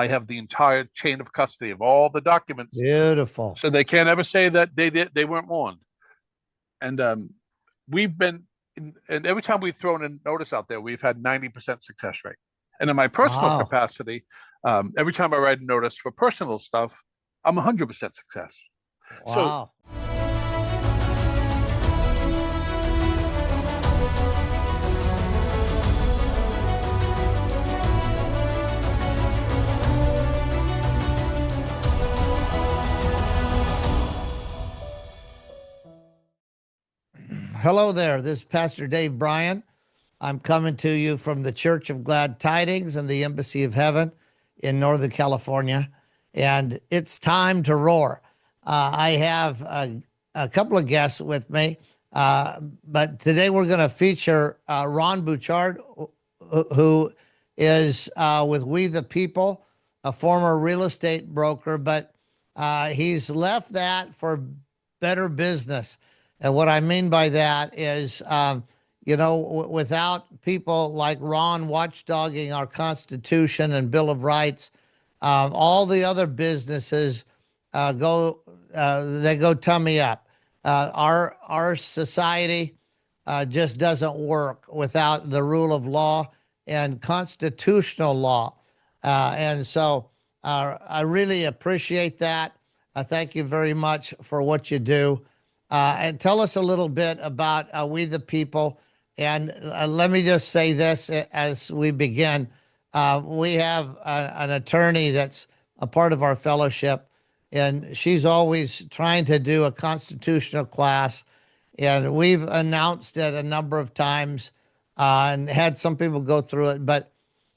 I have the entire chain of custody of all the documents, Beautiful. so they can't ever say that they weren't warned. And we've been, and every time we've thrown a notice out there, we've had 90% success rate. And in my personal Wow. capacity, every time I write a notice for personal stuff, I'm 100% success. So Wow. Hello there. This is Pastor Dave Bryan. I'm coming to you from the Church of Glad Tidings and the Embassy of Heaven in Northern California. And it's time to roar. I have a couple of guests with me, but today we're going to feature Ron Bouchard, who is with We the People, a former real estate broker, but he's left that for better business. And what I mean by that is, without people like Ron watchdogging our Constitution and Bill of Rights, all the other businesses they go tummy up. Our society just doesn't work without the rule of law and constitutional law. And so I really appreciate that. Thank you very much for what you do. And tell us a little bit about We the People. And let me just say this as we begin. We have an attorney that's a part of our fellowship, and she's always trying to do a constitutional class. And we've announced it a number of times and had some people go through it. But,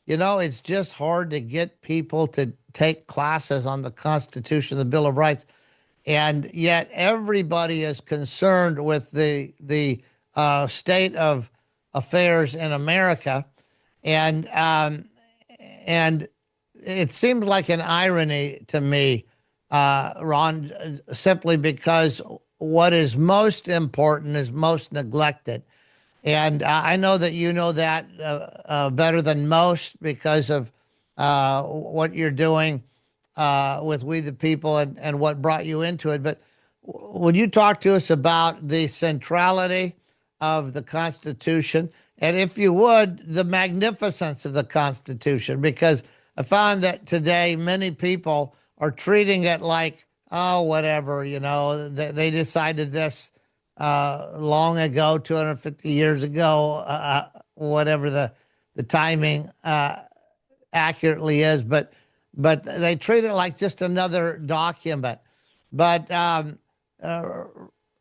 it's just hard to get people to take classes on the Constitution, the Bill of Rights. And yet everybody is concerned with the state of affairs in America. And it seems like an irony to me, Ron, simply because what is most important is most neglected. And I know that you know that better than most because of what you're doing with We the People and what brought you into it. But would you talk to us about the centrality of the Constitution? And if you would, the magnificence of the Constitution, because I found that today many people are treating it like, oh, whatever, they decided this long ago, 250 years ago, whatever the timing accurately is. But they treat it like just another document. But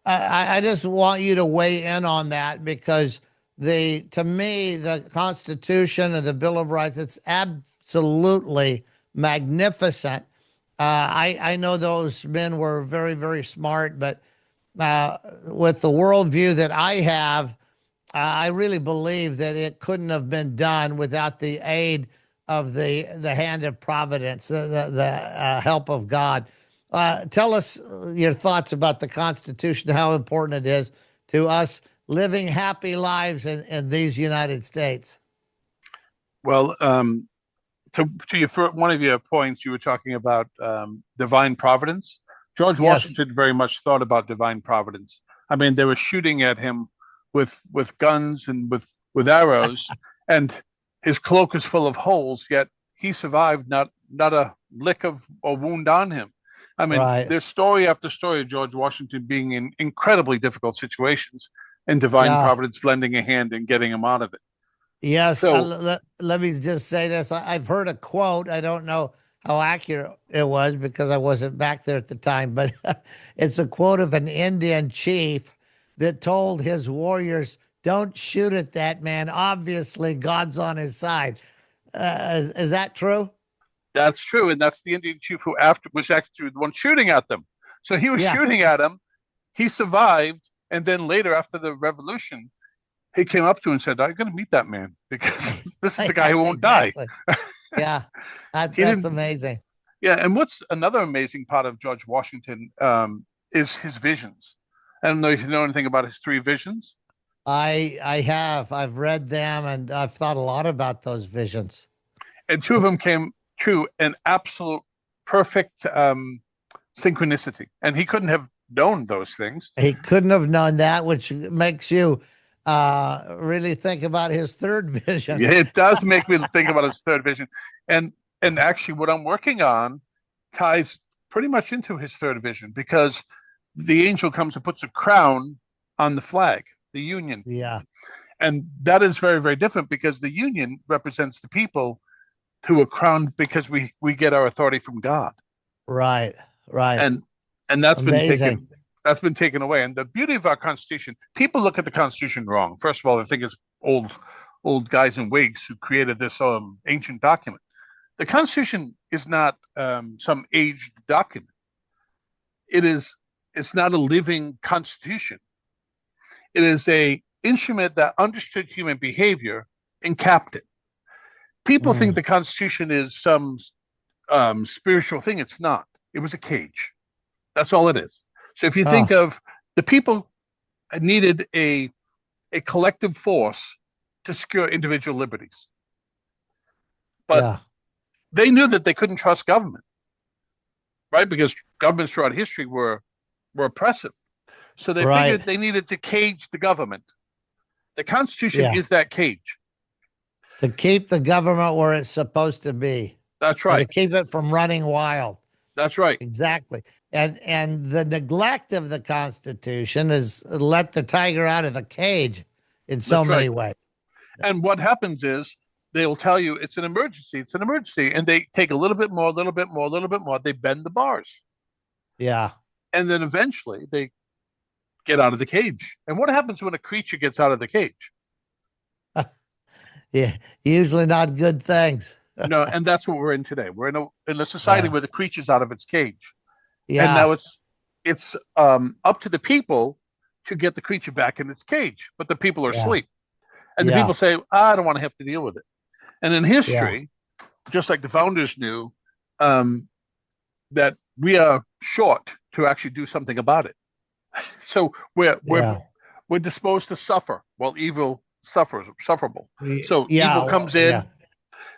I just want you to weigh in on that because to me, the Constitution and the Bill of Rights, it's absolutely magnificent. I know those men were very, very smart, but with the worldview that I have, I really believe that it couldn't have been done without the aid of the hand of Providence, the help of God. Tell us your thoughts about the Constitution, how important it is to us living happy lives in these United States. Well, one of your points, you were talking about divine providence. George Yes. Washington very much thought about divine providence. I mean, they were shooting at him with guns and with arrows, and his cloak is full of holes. Yet he survived, not a lick of or wound on him. I mean, Right. there's story after story of George Washington being in incredibly difficult situations, and divine Yeah. providence lending a hand and getting him out of it. Yes. So Let me just say this. I've heard a quote. I don't know how accurate it was because I wasn't back there at the time, but it's a quote of an Indian chief that told his warriors, "Don't shoot at that man. Obviously, God's on his side." Is that true? that's true, and that's the Indian chief who after was actually the one shooting at them. So he was Yeah. shooting at him. He survived, and then later, after the revolution, he came up to him and said, "I'm going to meet that man because this is the guy Yeah, who won't die." exactly. Yeah. He That's didn't. amazing. Yeah, and what's another amazing part of George Washington is his visions. I don't know if you know anything about his three visions, I've read them and I've thought a lot about those visions. and two of them came true, and absolute perfect synchronicity. And he couldn't have known those things. He couldn't have known that, which makes you really think about his third vision. Yeah, it does make me think about his third vision. And actually what I'm working on ties pretty much into his third vision, because the angel comes and puts a crown on the flag, the Union. Yeah. And that is very, very different, because the Union represents the people who are crowned because we get our authority from God. Right. Right. And that's Amazing. been taken away. And the beauty of our Constitution, people look at the Constitution wrong. First of all, they think it's old guys in wigs who created this ancient document. The Constitution is not some aged document. It's not a living constitution. It is a instrument that understood human behavior and capped it. People think the Constitution is some spiritual thing. It's not. It was a cage. That's all it is. So if you think of the people needed a collective force to secure individual liberties, but they knew that they couldn't trust government, right? Because governments throughout history were oppressive. So they figured they needed to cage the government. The Constitution is that cage. To keep the government where it's supposed to be. That's right. To keep it from running wild. That's right. Exactly. And the neglect of the Constitution is let the tiger out of the cage in so many ways. And what happens is they'll tell you it's an emergency. It's an emergency. And they take a little bit more, a little bit more, a little bit more. They bend the bars. Yeah. And then eventually they get out of the cage. And what happens when a creature gets out of the cage? Yeah, usually not good things. No, and that's what we're in today. We're in a society where the creature's out of its cage. Yeah. And now it's up to the people to get the creature back in its cage, but the people are asleep. And the people say, I don't want to have to deal with it. And in history, just like the founders knew, that we are short to actually do something about it. So we're disposed to suffer while evil sufferable. So evil comes in.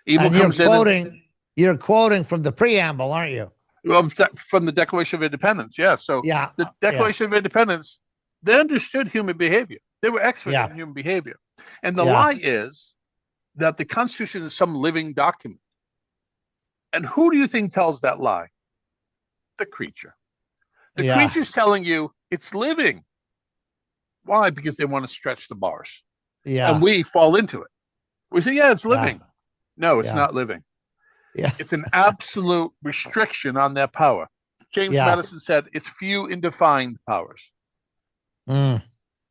Evil comes in. You're quoting from the preamble, aren't you? Well, from the Declaration of Independence, So the Declaration of Independence, they understood human behavior. They were experts in human behavior. And the lie is that the Constitution is some living document. And who do you think tells that lie? The creature. The creature's telling you it's living. Why? Because they want to stretch the bars. Yeah. And we fall into it. We say, it's living. No, it's not living. Yeah. It's an absolute restriction on their power. James Madison said it's few and defined powers. Yeah.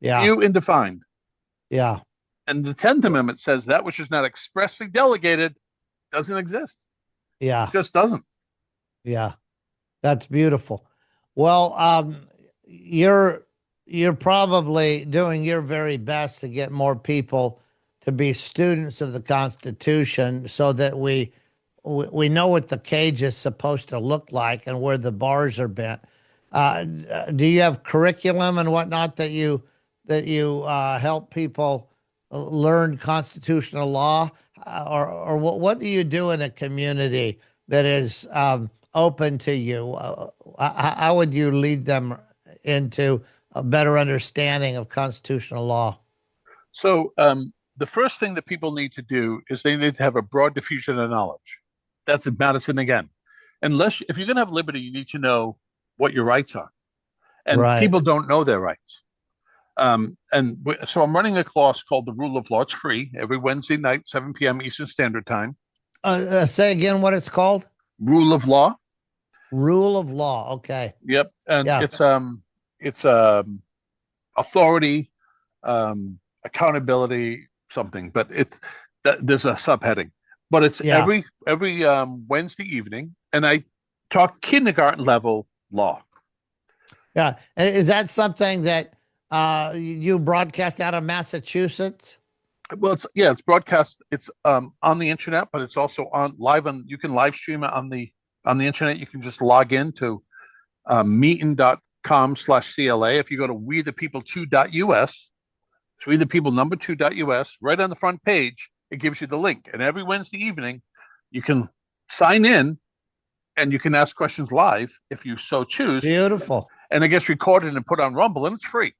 Few and defined. Yeah. And the 10th Amendment says that which is not expressly delegated doesn't exist. Yeah. It just doesn't. Yeah. That's beautiful. Well, you're probably doing your very best to get more people to be students of the Constitution so that we know what the cage is supposed to look like and where the bars are bent. Do you have curriculum and whatnot that you help people learn constitutional law, or what do you do in a community that is open to you? How would you lead them into a better understanding of constitutional law? So the first thing that people need to do is they need to have a broad diffusion of knowledge. That's Madison again. If you're going to have liberty, you need to know what your rights are. And people don't know their rights. So I'm running a class called The Rule of Law. It's free every Wednesday night, 7 p.m. Eastern Standard Time. Say again what it's called. Rule of Law. Rule of Law. Okay. Yep. And it's authority, accountability, something, but there's a subheading. But it's every Wednesday evening, and I talk kindergarten level law. Yeah. And is that something that you broadcast out of Massachusetts? Well, it's broadcast. It's on the internet, but it's also you can live stream it on the internet. You can just log in to meeting.com/CLA. If you go to wethepeople2.us, so wethepeople2.us, right on the front page, it gives you the link. And every Wednesday evening, you can sign in, and you can ask questions live if you so choose. Beautiful. And it gets recorded and put on Rumble, and it's free.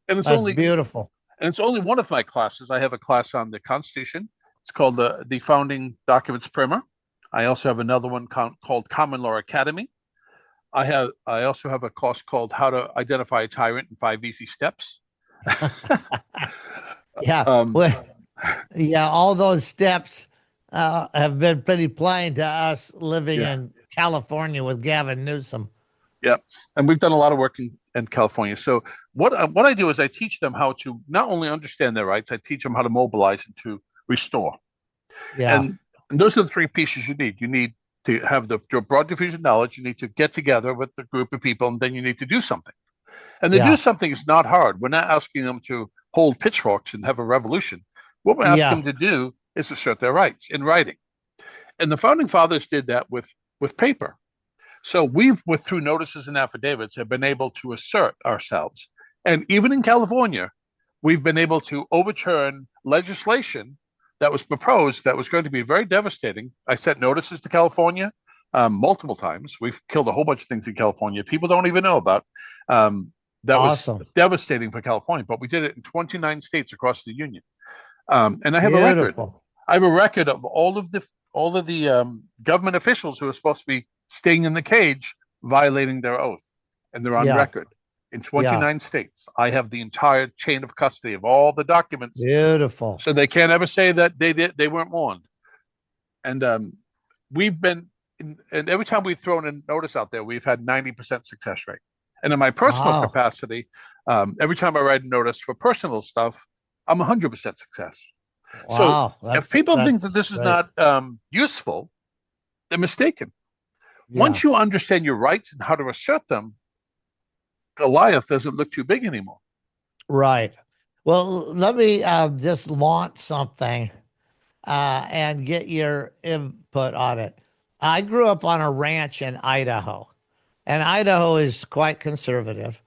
And That's beautiful. it's only one of my classes. I have a class on the Constitution. It's called the Founding Documents Primer. I also have another one called Common Law Academy. I also have a course called How to Identify a Tyrant in 5 Easy Steps. Yeah. Well, yeah, all those steps have been pretty plain to us living in California with Gavin Newsom. Yeah, and we've done a lot of work in California. So what I do is I teach them how to not only understand their rights, I teach them how to mobilize and to restore. Yeah. And those are the 3 pieces you need. You need to have your broad diffusion knowledge. You need to get together with a group of people, and then you need to do something. And to do something is not hard. We're not asking them to hold pitchforks and have a revolution. What we're asking them to do is assert their rights in writing. And the founding fathers did that with paper. So we've, through notices and affidavits, have been able to assert ourselves. And even in California, we've been able to overturn legislation that was proposed that was going to be very devastating. I sent notices to California multiple times. We've killed a whole bunch of things in California people don't even know about. That awesome. was devastating for California, but we did it in 29 states across the union. And I have Beautiful. a record. I have a record of all of the government officials who are supposed to be staying in the cage, violating their oath, and they're on record in 29 states. I have the entire chain of custody of all the documents. Beautiful. So they can't ever say that they weren't warned. And we've been, and every time we've thrown a notice out there, we've had 90% success rate. And in my personal capacity, every time I write a notice for personal stuff, I'm 100% success. Wow. So if people think that this is not useful, they're mistaken. Yeah. Once you understand your rights and how to assert them, Goliath doesn't look too big anymore. Right. Well, let me just launch something and get your input on it. I grew up on a ranch in Idaho, and Idaho is quite conservative.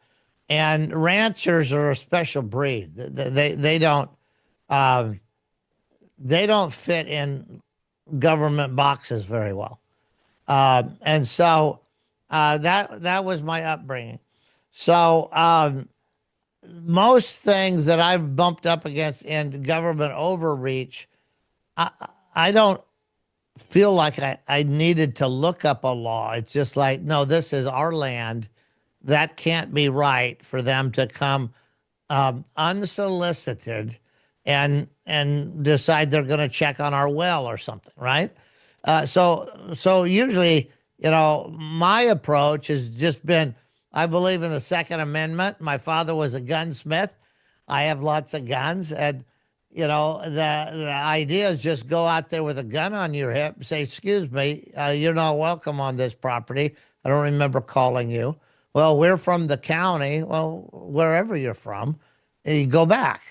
And ranchers are a special breed. They don't fit in government boxes very well. And so that was my upbringing. So most things that I've bumped up against in government overreach, I don't feel like I needed to look up a law. It's just like, no, this is our land. That can't be right for them to come unsolicited and decide they're going to check on our well or something, right? So usually, my approach has just been, I believe in the Second Amendment. My father was a gunsmith. I have lots of guns, and the idea is just go out there with a gun on your hip and say, "Excuse me, you're not welcome on this property. I don't remember calling you." Well, we're from the county. Well, wherever you're from, you go back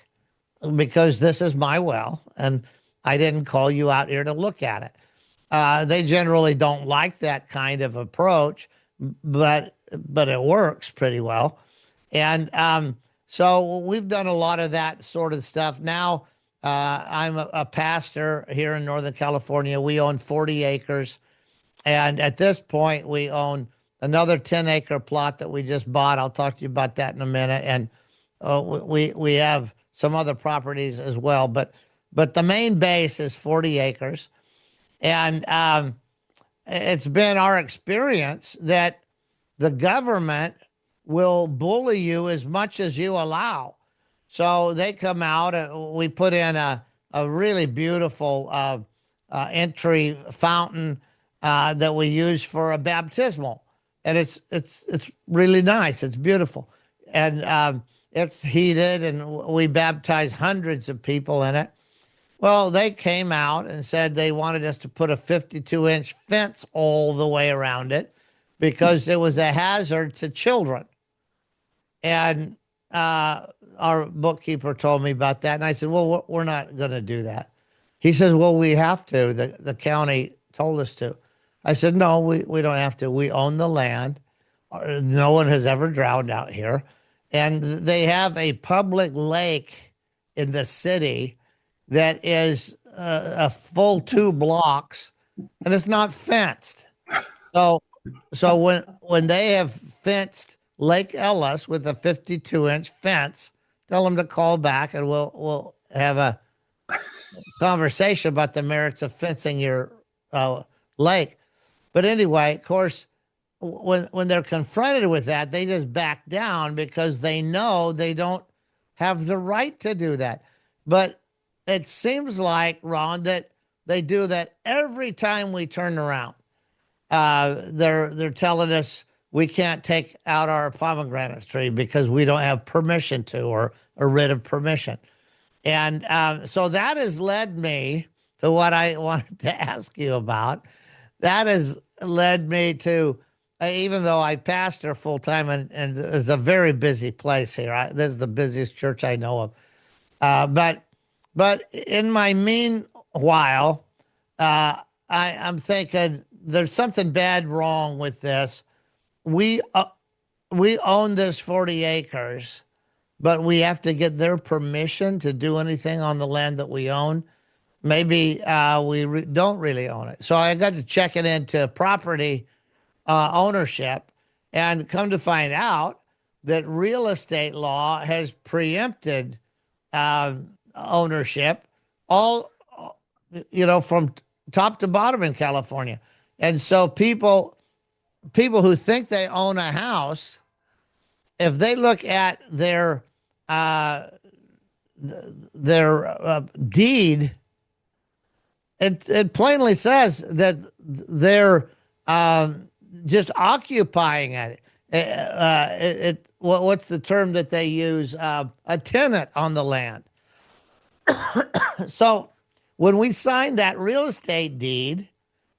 because this is my well, and I didn't call you out here to look at it. They generally don't like that kind of approach, but it works pretty well. And so we've done a lot of that sort of stuff. Now I'm a pastor here in Northern California. We own 40 acres. And at this point, we own another 10-acre plot that we just bought. I'll talk to you about that in a minute. And we have some other properties as well. But the main base is 40 acres. And it's been our experience that the government will bully you as much as you allow. So they come out and we put in a really beautiful entry fountain that we use for a baptismal. And it's really nice. It's beautiful. And it's heated, and we baptize hundreds of people in it. Well, they came out and said they wanted us to put a 52-inch fence all the way around it because it was a hazard to children. And our bookkeeper told me about that. And I said, well, we're not going to do that. He says, well, we have to. The county told us to. I said, no, we don't have to. We own the land. No one has ever drowned out here. And they have a public lake in the city that is a full 2 blocks and it's not fenced. So, when they have fenced Lake Ellis with a 52-inch fence, tell them to call back, and we'll have a conversation about the merits of fencing your lake. But anyway, of course, when they're confronted with that, they just back down because they know they don't have the right to do that. But it seems like, Ron, that they do that every time we turn around. They're telling us we can't take out our pomegranate tree because we don't have permission to, or a writ of permission. And so that has led me to what I wanted to ask you about. That has led me to, even though I pastor full time, and it's a very busy place here. This is the busiest church I know of. But in my meanwhile, I'm thinking there's something bad wrong with this. We own this 40 acres, but we have to get their permission to do anything on the land that we own. Maybe don't really own it. So I got to check it into property ownership, and come to find out that real estate law has preempted ownership, all from top to bottom in California. And so people who think they own a house, if they look at their deed, it plainly says that they're just occupying it. What's the term that they use? A tenant on the land. So when we sign that real estate deed,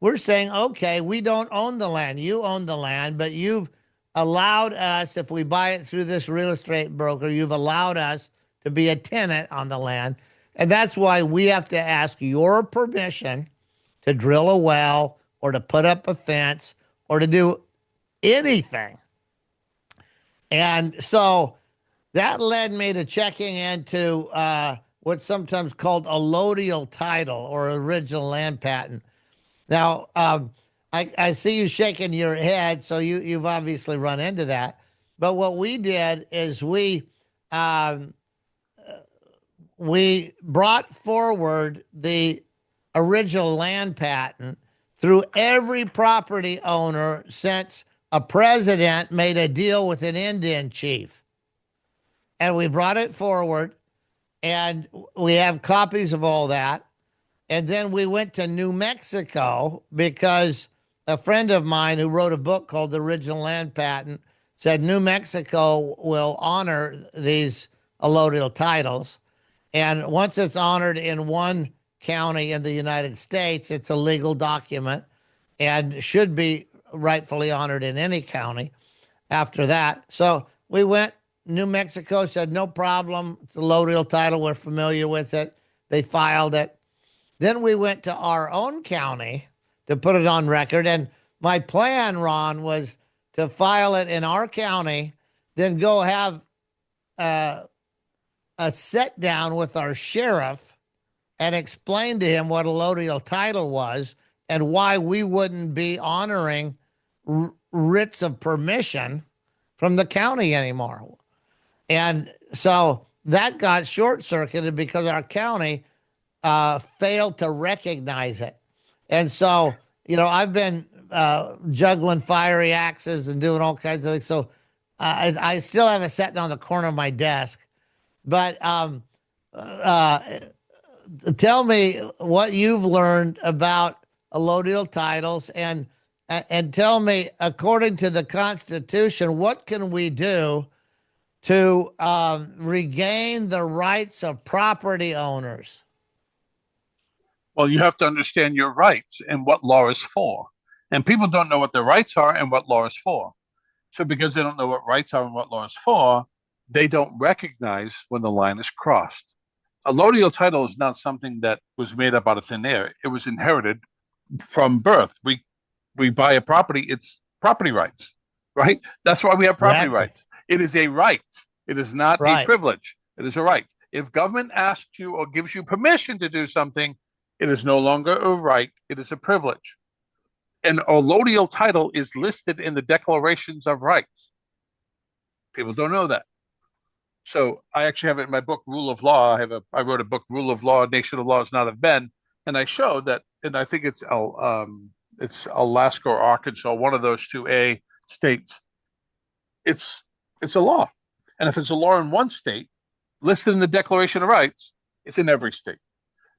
we're saying, okay, we don't own the land. You own the land, but you've allowed us, if we buy it through this real estate broker, you've allowed us to be a tenant on the land. And that's why we have to ask your permission to drill a well or to put up a fence or to do anything. And so that led me to checking into what's sometimes called allodial title or original land patent. Now, I see you shaking your head, so you've obviously run into that. But what we did is we brought forward the original land patent through every property owner since a president made a deal with an Indian chief. And we brought it forward, and we have copies of all that. And then we went to New Mexico because a friend of mine who wrote a book called The Original Land Patent said New Mexico will honor these allodial titles. And once it's honored in one county in the United States, it's a legal document and should be rightfully honored in any county after that. So we went, New Mexico said, no problem. It's a allodial title. We're familiar with it. They filed it. Then we went to our own county to put it on record. And my plan, Ron, was to file it in our county, then go have a sit down with our sheriff and explain to him what allodial title was and why we wouldn't be honoring writs of permission from the county anymore. And so that got short-circuited because our county failed to recognize it. And so, I've been juggling fiery axes and doing all kinds of things. So I still have it sitting on the corner of my desk. But tell me what you've learned about allodial titles, and tell me, according to the Constitution, what can we do to regain the rights of property owners? Well, you have to understand your rights and what law is for. And people don't know what their rights are and what law is for. So because they don't know what rights are and what law is for, they don't recognize when the line is crossed. Allodial title is not something that was made up out of thin air. It was inherited from birth. We buy a property, it's property rights, right? That's why we have property rights. It is a right. It is not a privilege. It is a right. If government asks you or gives you permission to do something, It is no longer a right, it is a privilege. An allodial title is listed in the Declarations of Rights. People don't know that. So I actually have it in my book, Rule of Law. I wrote a book, Rule of Law, Nation of Laws Not of Men, and I show that, and I think it's Alaska or Arkansas, one of those two A states. It's a law, and if it's a law in one state, listed in the Declaration of Rights, it's in every state,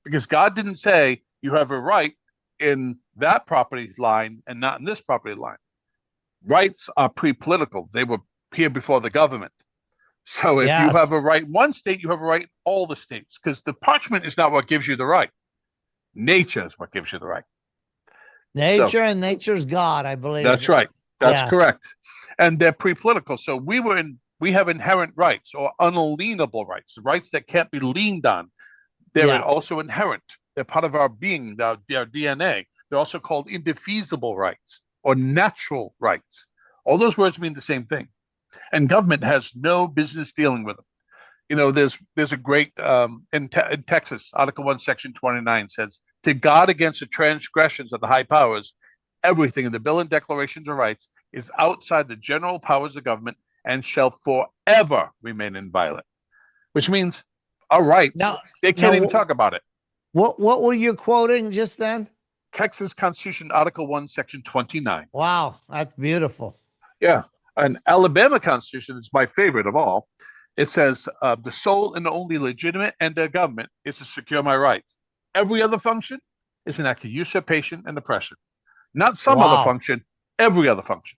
because God didn't say you have a right in that property line and not in this property line. Rights are pre-political; they were here before the government. So if you have a Yes. right in one state, you have a right in all the states, because the parchment is not what gives you the right. Nature is what gives you the right. So Nature and nature's God, I believe. that's right. That's Yeah. correct. And they're pre-political. So we have inherent rights or unalienable rights, rights that can't be leaned on. They're Yeah. also inherent. They're part of our being, our DNA. They're also called indefeasible rights or natural rights. All those words mean the same thing. And government has no business dealing with them. There's a great in Texas, Article 1, Section 29 says, to guard against the transgressions of the high powers, everything in the Bill and Declarations of Rights is outside the general powers of government and shall forever remain inviolate. Which means our rights, Now, they can't now, even talk about it. what were you quoting just then? Texas Constitution, Article 1, Section 29. Wow, that's beautiful. Yeah. An Alabama Constitution is my favorite of all. It says the sole and only legitimate end of government is to secure my rights. Every other function is an act of usurpation and oppression. Not some other Wow. function, every other function.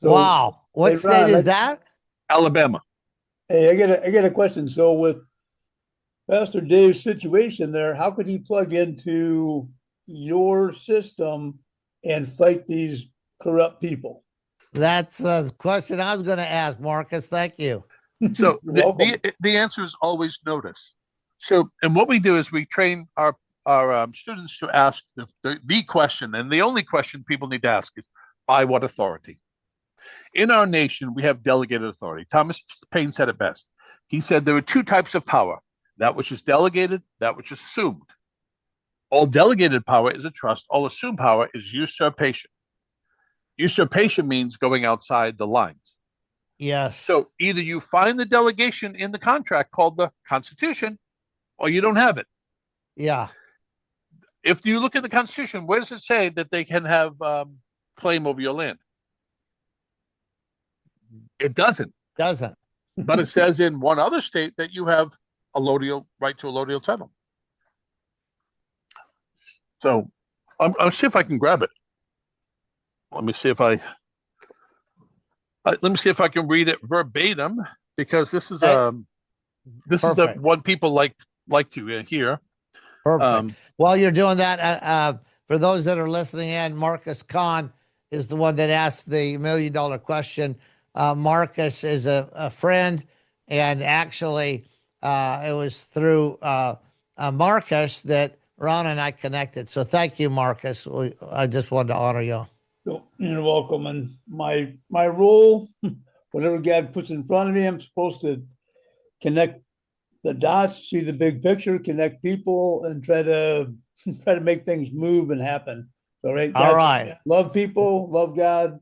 So, Wow. What hey, state Ron, is that? Alabama. hey, I got a question. So with Pastor Dave's situation there, how could he plug into your system and fight these corrupt people? That's the question I was going to ask, Marcus. Thank you. So You're the, welcome. the answer is always notice. So, and what we do is we train our students to ask the question, and the only question people need to ask is, by what authority? In our nation, we have delegated authority. Thomas Paine said it best. He said there are two types of power: that which is delegated, that which is assumed. All delegated power is a trust. All assumed power is usurpation. Usurpation means going outside the lines. Yes. So either you find the delegation in the contract called the Constitution, or you don't have it. Yeah. If you look at the Constitution, where does it say that they can have claim over your land? It doesn't. Doesn't. But it says in one other state that you have right to allodial title. So I'll see if I can grab it. Let me see if I can read it verbatim, because this is the Perfect. one people like to hear. Perfect. While you're doing that, for those that are listening in, Marcus Kahn is the one that asked the $1 million question. Marcus is a friend, and actually, it was through Marcus that Ron and I connected. So thank you, Marcus. I just wanted to honor you. You're welcome. And my role, whatever God puts in front of me, I'm supposed to connect the dots, see the big picture, connect people, and try to make things move and happen. All right. All right. Love people, love God,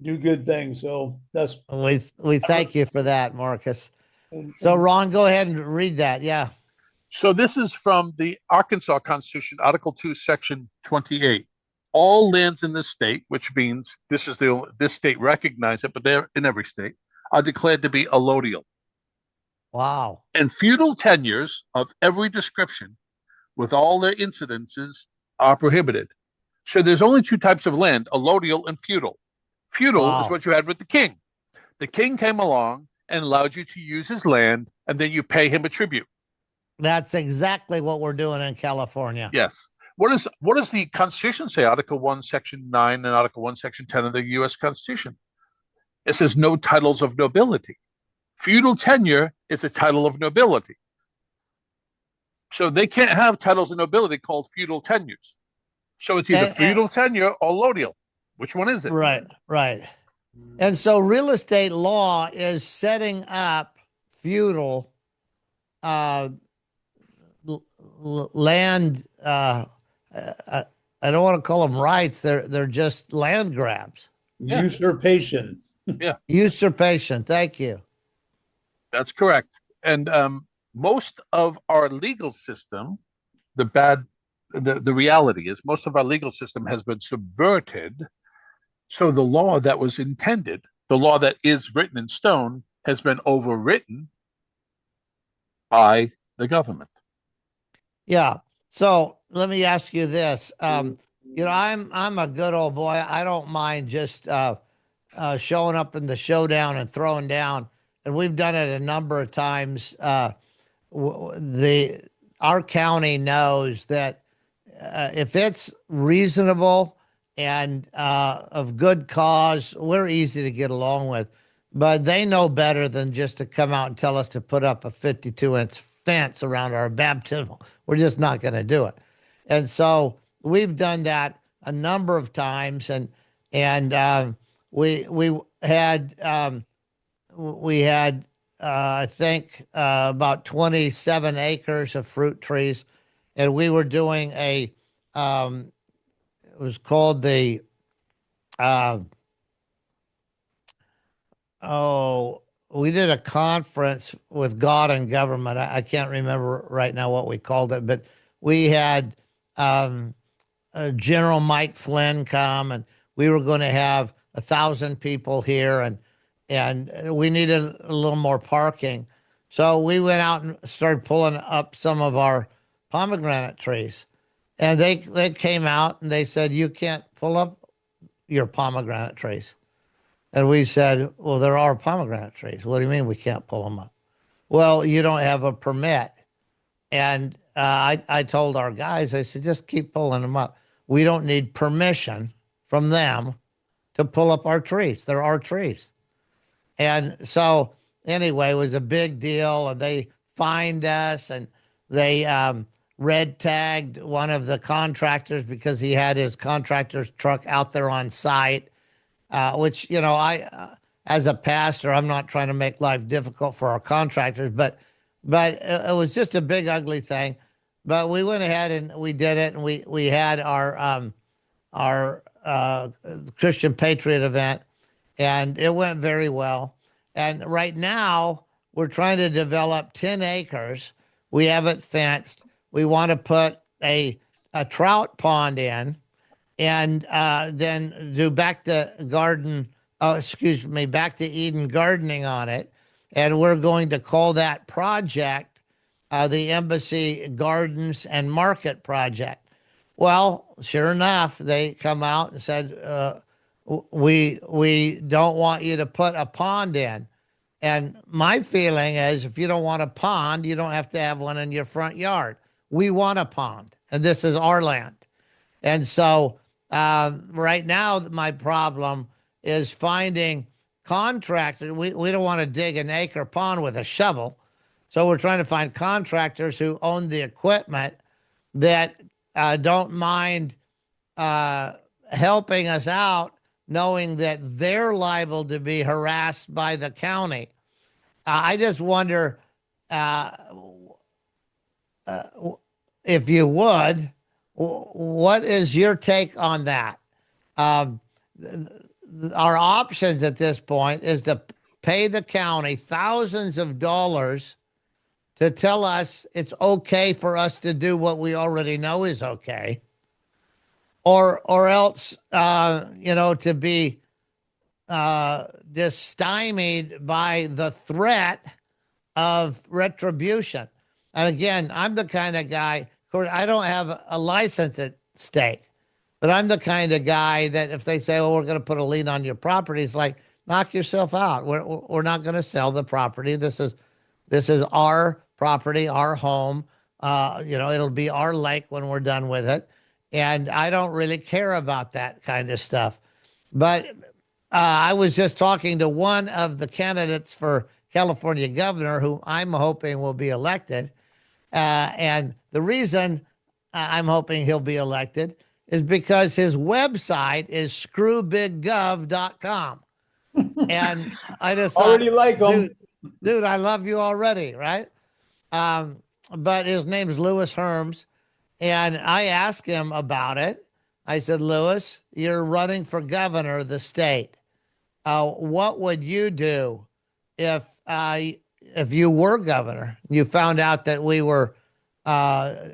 do good things. So that's We thank you for that, Marcus. So Ron, go ahead and read that. Yeah. So this is from the Arkansas Constitution, Article 2, Section 28. All lands in this state, which means this state recognizes it, but they're in every state, are declared to be allodial. Wow. And feudal tenures of every description, with all their incidences, are prohibited. So there's only two types of land: allodial and feudal. Feudal is what you had with the king. The king came along and allowed you to use his land, and then you pay him a tribute. That's exactly what we're doing in California. Yes. What does the Constitution say? Article 1, Section 9 and Article 1, Section 10 of the U.S. Constitution. It says no titles of nobility. Feudal tenure is a title of nobility. So they can't have titles of nobility called feudal tenures. So it's either feudal tenure or allodial. Which one is it? Right, right. And so real estate law is setting up feudal land I don't want to call them rights. They're just land grabs. Yeah. Usurpation. Usurpation. Thank you. That's correct. And most of our legal system, the reality is most of our legal system has been subverted. So the law that was intended, the law that is written in stone, has been overwritten by the government. Yeah. So let me ask you this. I'm a good old boy. I don't mind just showing up in the showdown and throwing down. And we've done it a number of times. Our county knows that if it's reasonable and of good cause, we're easy to get along with. But they know better than just to come out and tell us to put up a 52-inch fence around our baptismal. We're just not going to do it. And so we've done that a number of times, and we had I think about 27 acres of fruit trees, and we were doing it was called the we did a conference with God and government. I can't remember right now what we called it, but we had General Mike Flynn come, and we were going to have 1,000 people here, and we needed a little more parking. So we went out and started pulling up some of our pomegranate trees, and they came out and they said, "You can't pull up your pomegranate trees." And we said, "Well, there are pomegranate trees. What do you mean we can't pull them up?" "Well, you don't have a permit." And I told our guys, I said, "Just keep pulling them up. We don't need permission from them to pull up our trees. They're our trees." And so anyway, it was a big deal. And they fined us, and they red tagged one of the contractors because he had his contractor's truck out there on site. Which, I, as a pastor, I'm not trying to make life difficult for our contractors, but it was just a big, ugly thing. But we went ahead and we did it, and we had our Christian Patriot event, and it went very well. And right now, we're trying to develop 10 acres. We have it fenced. We want to put a trout pond in, and then do back to Eden gardening on it. And we're going to call that project the Embassy Gardens and Market Project. Well, sure enough, they come out and said, we don't want you to put a pond in. And my feeling is, if you don't want a pond, you don't have to have one in your front yard. We want a pond, and this is our land. And so right now, my problem is finding contractors. We don't want to dig an acre pond with a shovel. So we're trying to find contractors who own the equipment that don't mind helping us out, knowing that they're liable to be harassed by the county. I just wonder if you would, what is your take on that? Our options at this point is to pay the county thousands of dollars to tell us it's okay for us to do what we already know is okay, or else, to be just stymied by the threat of retribution. And again, I'm the kind of guy, of course, I don't have a license at stake, but I'm the kind of guy that if they say, "Well, we're going to put a lien on your property," it's like, knock yourself out. We're not going to sell the property. This is our property, our home. It'll be our lake when we're done with it. And I don't really care about that kind of stuff. But I was just talking to one of the candidates for California governor, who I'm hoping will be elected. And the reason I'm hoping he'll be elected is because his website is screwbiggov.com. And I just Already like him. Dude, I love you already, right? But his name's Louis Herms, And I asked him about it. I said, Lewis, you're running for governor of the state. What would you do if if you were governor? You found out that we were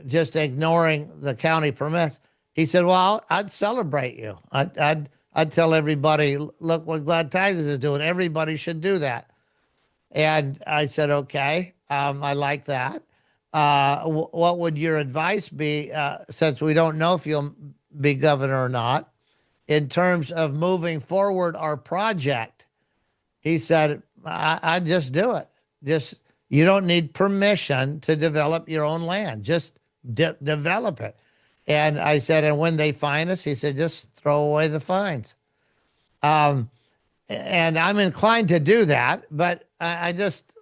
just ignoring the county permits. He said, "Well, I'd celebrate you. I'd tell everybody, look what Glad Tidings is doing. Everybody should do that." And I said, "Okay, I like that. What would your advice be, since we don't know if you'll be governor or not, in terms of moving forward our project?" He said, "I just do it. Just you don't need permission to develop your own land. Just develop it." And I said, "And when they fine us," he said, "just throw away the fines." Um, and I'm inclined to do that, but I just,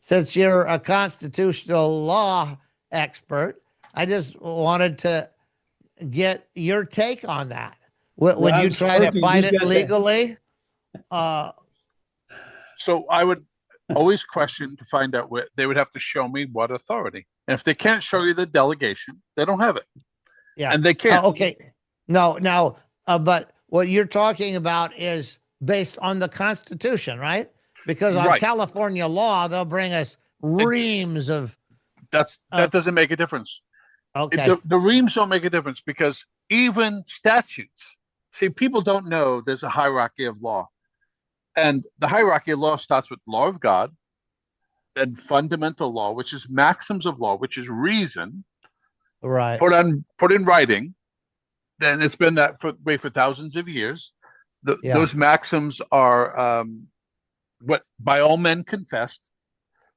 since you're a constitutional law expert, I just wanted to get your take on that. Would you try to fight it legally? So I would always question to find out where they would have to show me what authority. And if they can't show you the delegation, they don't have it. Yeah. And they can't. Okay. No, but what you're talking about is based on the Constitution, right? Because on Right. California law, they'll bring us reams of. That doesn't make a difference. Okay. The reams don't make a difference because even statutes, see, people don't know there's a hierarchy of law. And the hierarchy of law starts with law of God, then fundamental law, which is maxims of law, which is reason, Right. put in writing. Then it's been that way for thousands of years. Those maxims are what by all men confessed.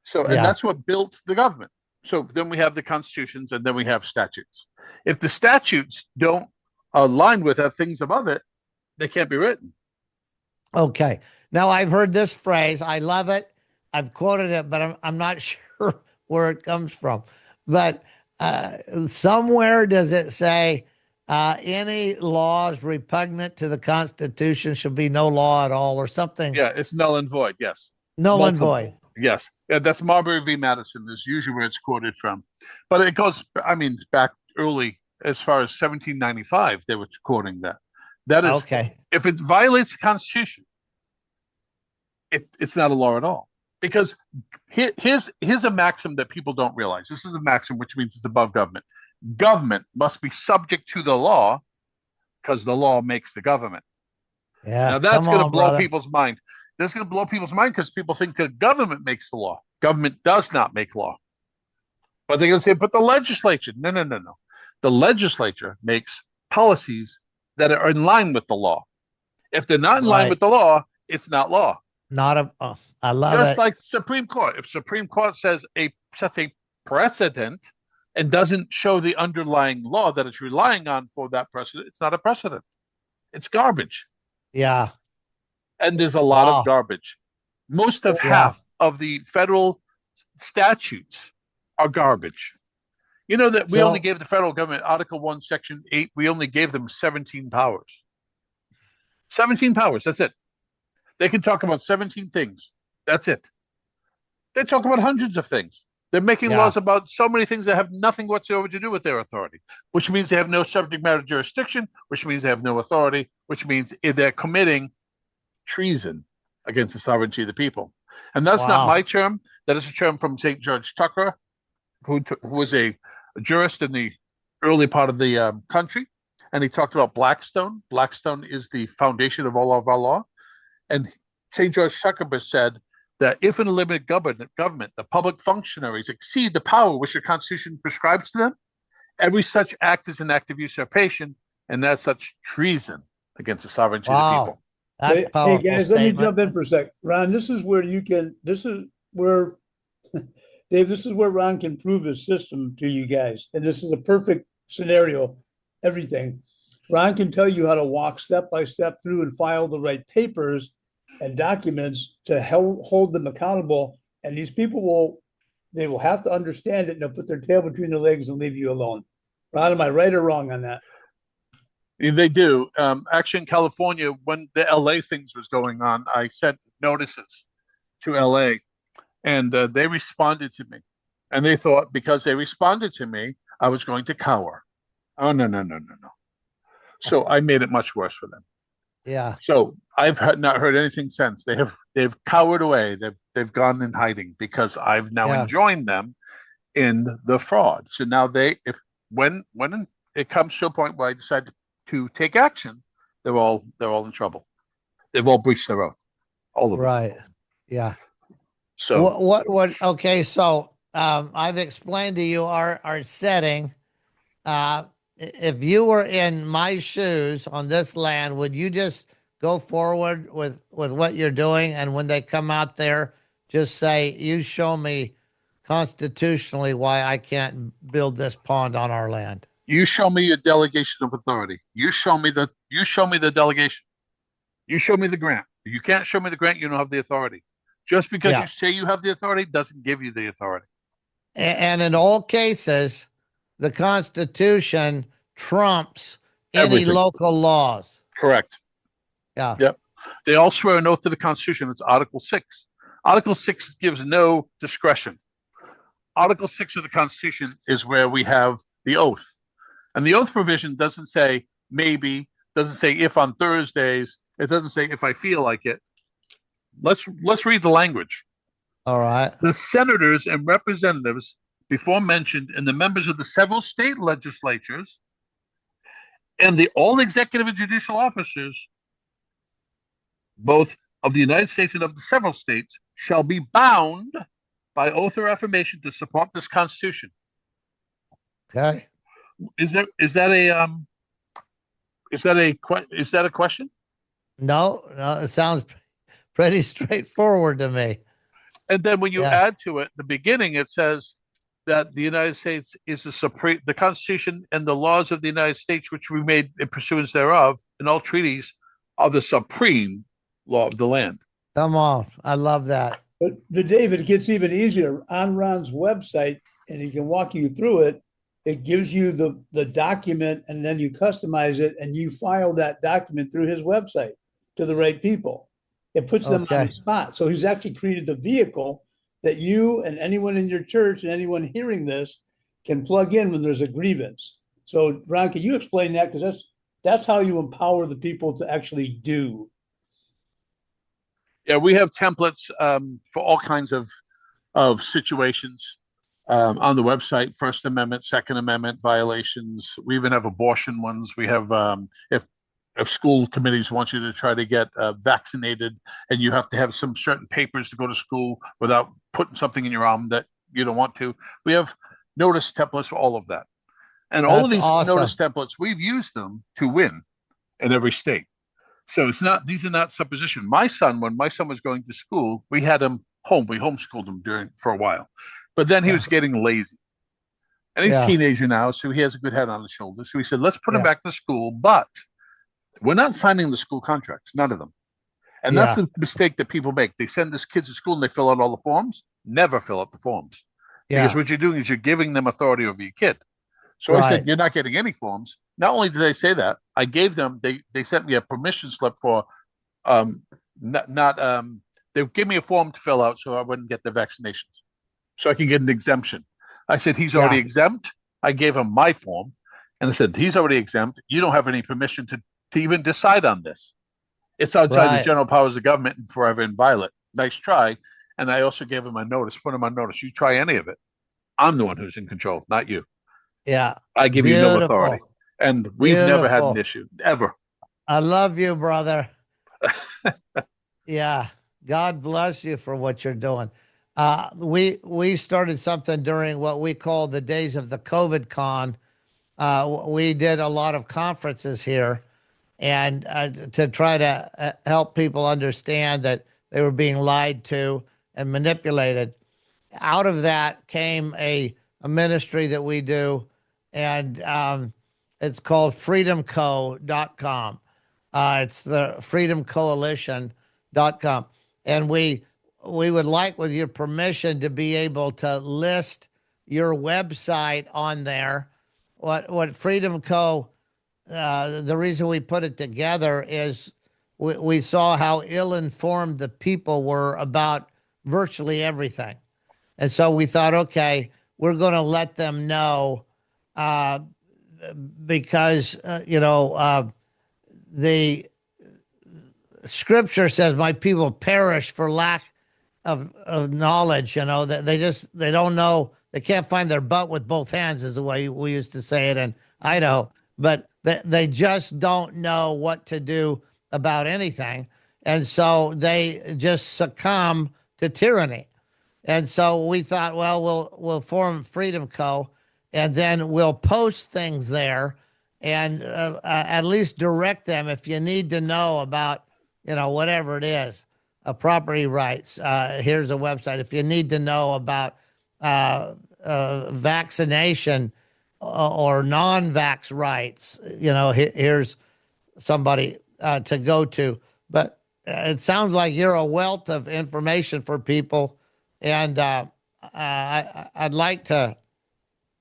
So, and that's what built the government. So then we have the constitutions, and then we have statutes. If the statutes don't align with things above it, they can't be written. Okay. Now I've heard this phrase. I love it. I've quoted it, but I'm not sure where it comes from. But somewhere does it say any laws repugnant to the Constitution should be no law at all, or something? Yeah, it's null and void. Yes. Null and void. Yes. Yeah, that's Marbury v. Madison is usually where it's quoted from. But it goes, I mean, back early, as far as 1795, they were quoting that. That is, okay. If it violates the Constitution, it's not a law at all. Because here's a maxim that people don't realize. This is a maxim, which means it's above government. Government must be subject to the law because the law makes the government. Yeah. Now that's going to blow people's mind. That's going to blow people's mind because people think the government makes the law. Government does not make law. But they're going to say, but the legislature. No. The legislature makes policies that are in line with the law. If they're not in line with the law, it's not law. I love it. Just like Supreme Court. If Supreme Court sets a precedent and doesn't show the underlying law that it's relying on for that precedent, it's not a precedent. It's garbage. Yeah. And there's a lot of garbage. Most of half of the federal statutes are garbage. You know that we only gave the federal government Article 1, Section 8, we only gave them 17 powers. 17 powers, that's it. They can talk about 17 things. That's it. They talk about hundreds of things. They're making laws about so many things that have nothing whatsoever to do with their authority, which means they have no subject matter jurisdiction, which means they have no authority, which means they're committing treason against the sovereignty of the people. And that's not my term. That is a term from St. George Tucker, who was a jurist in the early part of the country. And he talked about Blackstone. Blackstone is the foundation of all of our law. And St. George Tucker said that if in a limited government, the public functionaries exceed the power which the Constitution prescribes to them, every such act is an act of usurpation, and that's such treason against the sovereignty of the people. Hey guys, let me jump in for a sec. Ron, this is where Dave, this is where Ron can prove his system to you guys. And this is a perfect scenario, everything. Ron can tell you how to walk step by step through and file the right papers and documents to hold them accountable. And these people will have to understand it, and they'll put their tail between their legs and leave you alone. Ron, am I right or wrong on that? They do. Actually, in California, when the LA things was going on, I sent notices to LA, and they responded to me. And they thought because they responded to me, I was going to cower. Oh, no, no, no, no, no. So I made it much worse for them. Yeah. So I've not heard anything since. They've cowered away. They've gone in hiding because I've now Yeah. joined them in the fraud. So now if when it comes to a point where I decide to take action, they're all in trouble. They've all breached their oath, all of them. Right. Yeah. So Okay. So, I've explained to you our setting. If you were in my shoes on this land, would you just go forward with what you're doing? And when they come out there, just say, you show me constitutionally why I can't build this pond on our land. you show me a delegation of authority. You show me the delegation. You show me the grant. If you can't show me the grant, you don't have the authority. Just because Yeah. you say you have the authority doesn't give you the authority. And in all cases, the Constitution trumps any Everything. local laws. Correct. Yeah. Yep. They all swear an oath to the Constitution. It's Article 6. Article 6 gives no discretion. Article 6 of the Constitution is where we have the oath. And the oath provision doesn't say maybe, doesn't say if on Thursdays, it doesn't say if I feel like it. Let's read the language. All right. The senators and representatives before mentioned and the members of the several state legislatures and all executive and judicial officers, both of the United States and of the several states, shall be bound by oath or affirmation to support this Constitution. Okay. Is that a question? No, it sounds pretty straightforward to me. And then when you add to it, the beginning, it says that the United States is the Constitution and the laws of the United States, which we made in pursuance thereof, and all treaties are the supreme law of the land. Come on. I love that. But David, it gets even easier on Ron's website, and he can walk you through it. It gives you the document, and then you customize it, and you file that document through his website to the right people. It puts them on the spot. So he's actually created the vehicle that you and anyone in your church and anyone hearing this can plug in when there's a grievance. So Ron, can you explain that? Because that's how you empower the people to actually do. Yeah, we have templates for all kinds of situations on the website. First Amendment, Second Amendment violations. We even have abortion ones. We have if school committees want you to try to get vaccinated, and you have to have some certain papers to go to school without putting something in your arm that you don't want to. We have notice templates for all of that, and all of these notice templates, we've used them to win in every state. So these are not supposition. When my son was going to school, we had him home. We homeschooled him for a while, but then he was getting lazy, and he's a teenager now, so he has a good head on his shoulders. So we said, let's put him back to school, but we're not signing the school contracts, none of them. And that's the mistake that people make. They send these kids to school and they fill out all the forms. Never fill out the forms. Because what you're doing is you're giving them authority over your kid. So I said, you're not getting any forms. Not only did I say that, I gave them, they sent me a permission slip for, they gave me a form to fill out so I wouldn't get the vaccinations. So I can get an exemption. I said, he's already exempt. I gave him my form. And I said, he's already exempt. You don't have any permission to even decide on this. It's outside the general powers of government and forever inviolate. Nice try. And I also gave him a notice, put him on notice. You try any of it. I'm the one who's in control, not you. Yeah. I give you no authority. And we've never had an issue, ever. I love you, brother. Yeah. God bless you for what you're doing. We started something during what we call the days of the COVID con. We did a lot of conferences here, and to try to help people understand that they were being lied to and manipulated. Out of that came a ministry that we do, and it's called freedomco.com. It's the freedomcoalition.com. And we would like, with your permission, to be able to list your website on there. What Freedom Co., the reason we put it together is we saw how ill-informed the people were about virtually everything. And so we thought, okay, we're going to let them know uh, because the scripture says, "My people perish for lack of knowledge." That they don't know. They can't find their butt with both hands, is the way we used to say it in Idaho. But they just don't know what to do about anything, and so they just succumb to tyranny. And so we thought, well, we'll form Freedom Co., and then we'll post things there, and at least direct them if you need to know about whatever it is, property rights. Here's a website. If you need to know about vaccination or non-vax rights, here's somebody to go to. But it sounds like you're a wealth of information for people, and I'd like to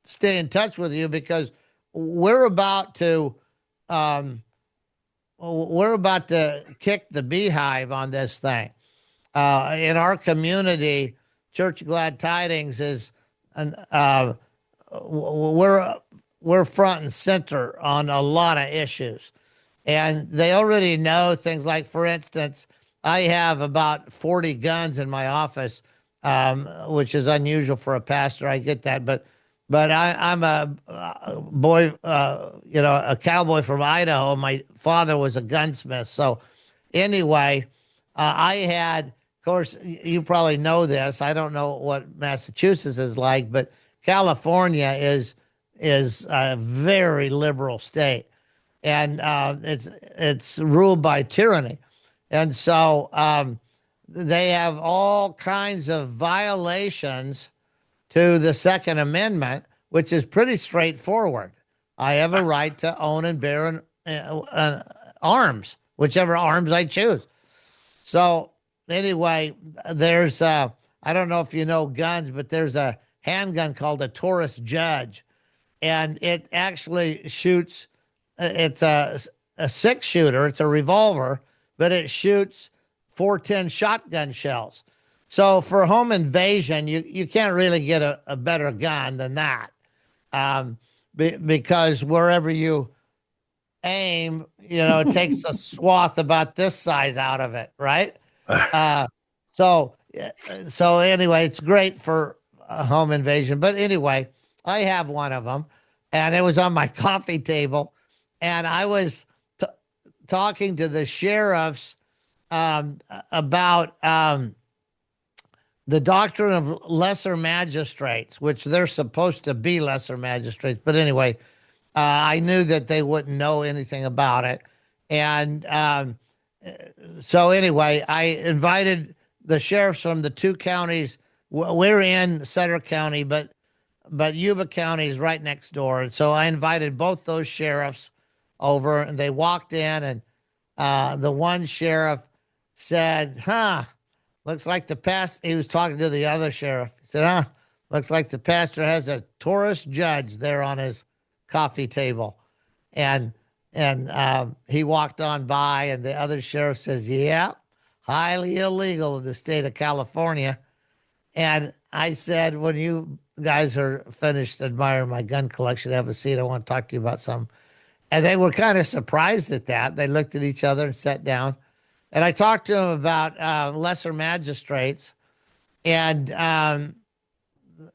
stay in touch with you because we're about to kick the beehive on this thing. In our community, Church of Glad Tidings is we're front and center on a lot of issues, and they already know things like, for instance, I have about 40 guns in my office, which is unusual for a pastor. I get that, but I'm a boy, a cowboy from Idaho. My father was a gunsmith. So anyway, I had, of course, you probably know this. I don't know what Massachusetts is like, but California is a very liberal state, and it's ruled by tyranny. And so they have all kinds of violations to the Second Amendment, which is pretty straightforward. I have a right to own and bear arms, whichever arms I choose. So anyway, there's I don't know if you know guns, but there's a handgun called a Taurus Judge, and it actually shoots. It's a six-shooter. It's a revolver, but it shoots 410 shotgun shells. So for home invasion, you can't really get a better gun than that, because wherever you aim, it takes a swath about this size out of it, right? So anyway, it's great for a home invasion. But anyway, I have one of them, and it was on my coffee table, and I was talking to the sheriffs about the doctrine of lesser magistrates, which they're supposed to be lesser magistrates. But anyway, I knew that they wouldn't know anything about it. And so anyway, I invited the sheriffs from the two counties. We're in Sutter County, but Yuba County is right next door. And so I invited both those sheriffs over, and they walked in, and the one sheriff said, looks like he was talking to the other sheriff. He said, looks like the pastor has a Taurus Judge there on his coffee table. And he walked on by, and the other sheriff says, yeah, highly illegal in the state of California. And I said, when you guys are finished admiring my gun collection, have a seat. I want to talk to you about something. And they were kind of surprised at that. They looked at each other and sat down. And I talked to them about lesser magistrates, and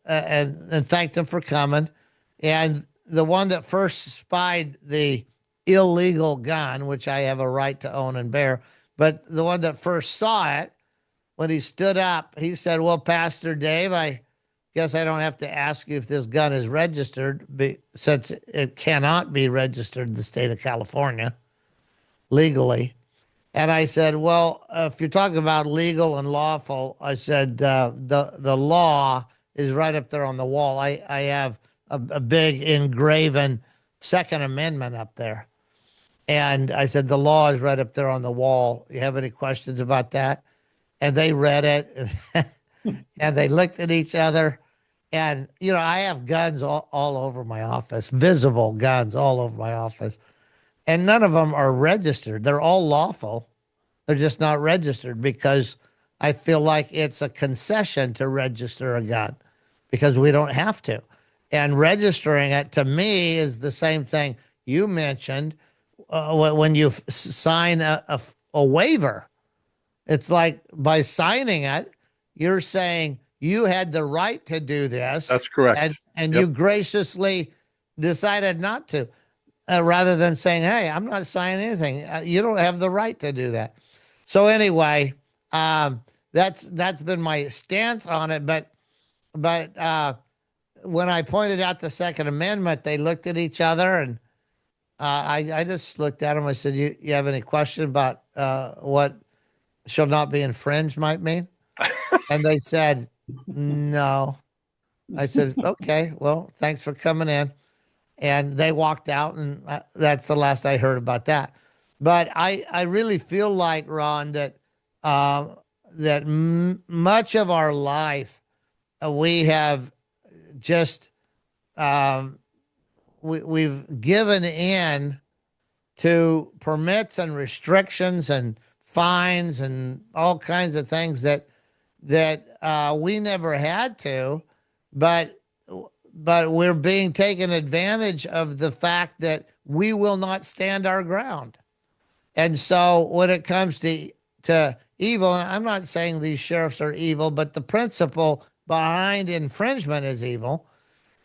thanked them for coming. And the one that first spied the illegal gun, which I have a right to own and bear, but the one that first saw it, when he stood up, he said, well, Pastor Dave, I guess I don't have to ask you if this gun is registered, since it cannot be registered in the state of California legally. And I said, well, if you're talking about legal and lawful, I said, the law is right up there on the wall. I have a big engraven Second Amendment up there. And I said, the law is right up there on the wall. You have any questions about that? And they read it, and they looked at each other. And, I have guns all over my office, visible guns all over my office. And none of them are registered. They're all lawful. They're just not registered because I feel like it's a concession to register a gun because we don't have to. And registering it to me is the same thing you mentioned when you sign a waiver. It's like by signing it, you're saying you had the right to do this. That's correct. And Yep. you graciously decided not to, rather than saying, hey, I'm not signing anything. You don't have the right to do that. So anyway, that's been my stance on it. But when I pointed out the Second Amendment, they looked at each other, and I just looked at them. I said, you have any question about what shall not be infringed might mean? And they said, no. I said, okay, well, thanks for coming in. And they walked out, and that's the last I heard about that. But I really feel like, Ron, that much of our life we have just we've given in to permits and restrictions and fines and all kinds of things that we never had to, but we're being taken advantage of the fact that we will not stand our ground. And so when it comes to evil, and I'm not saying these sheriffs are evil, but the principle behind infringement is evil.